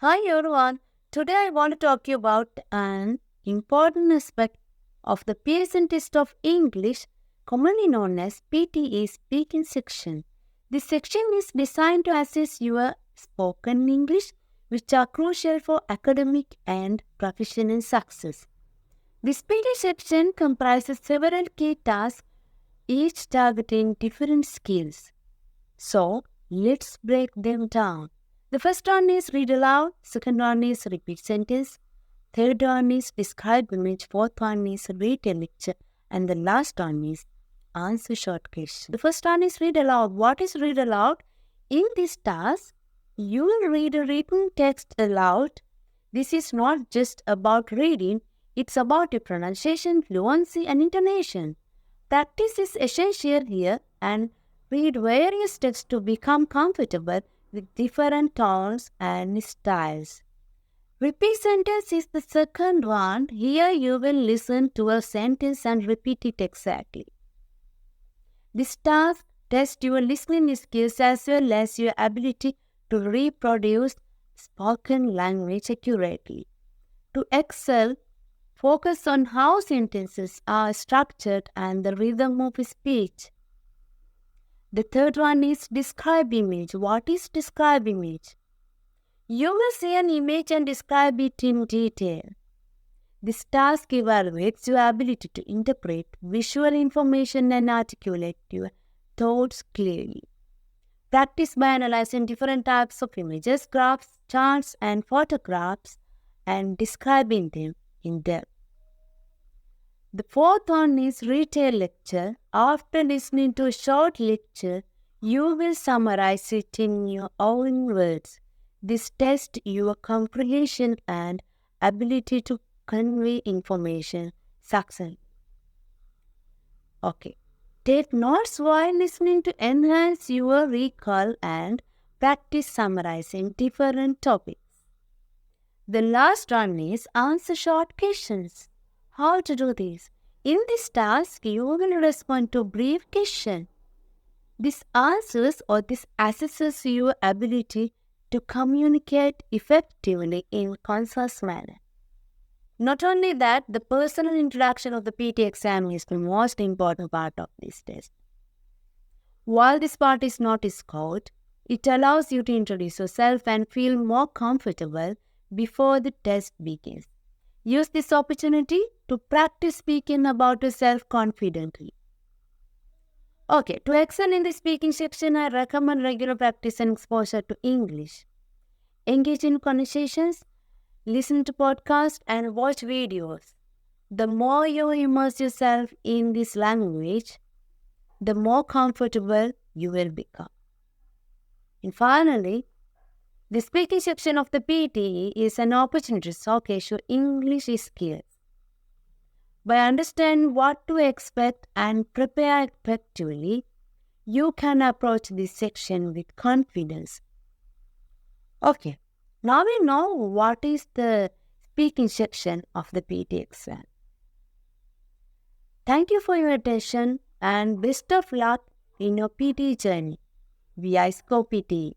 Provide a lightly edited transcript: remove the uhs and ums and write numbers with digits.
Hi everyone. Today I want to talk you about an important aspect of the Pearson test of English, commonly known as PTE speaking section. This section is designed to assess your spoken English, which are crucial for academic and professional success. The speaking section comprises several key tasks, each targeting different skills. So, let's break them down. The first one is read aloud, second one is repeat sentence, third one is describe image, fourth one is read a lecture, and the last one is answer short questions. The first one is read aloud. What is read aloud? In this task, you will read a written text aloud. This is not just about reading, it's about your pronunciation, fluency, and intonation. Practice is essential here and read various texts to become comfortable with different tones and styles. Repeat sentence is the second one. Here you will listen to a sentence and repeat it exactly. This task tests your listening skills as well as your ability to reproduce spoken language accurately. To excel, focus on how sentences are structured and the rhythm of speech. The third one is describe image. What is describe image? You will see an image and describe it in detail. This task evaluates your ability to interpret visual information and articulate your thoughts clearly. Practice by analyzing different types of images, graphs, charts, and photographs and describing them in depth. The fourth one is retail lecture. After listening to a short lecture, you will summarize it in your own words. This tests your comprehension and ability to convey information succinctly. Okay. Take notes while listening to enhance your recall and practice summarizing different topics. The last one is answer short questions. How to do this? In this task, you will respond to brief question. This answers or this assesses your ability to communicate effectively in concise manner. Not only that, the personal interaction of the PT exam is the most important part of this test. While this part is not scored, it allows you to introduce yourself and feel more comfortable before the test begins. Use this opportunity to practice speaking about yourself confidently. Okay, to excel in the speaking section, I recommend regular practice and exposure to English. Engage in conversations, listen to podcasts, and watch videos. The more you immerse yourself in this language, the more comfortable you will become. And finally, the speaking section of the PTE is an opportunity to showcase your English skills. By understanding what to expect and prepare effectively, you can approach this section with confidence. Okay, now we know what is the speaking section of the PT exam. Thank you for your attention and best of luck in your PT journey via PTE.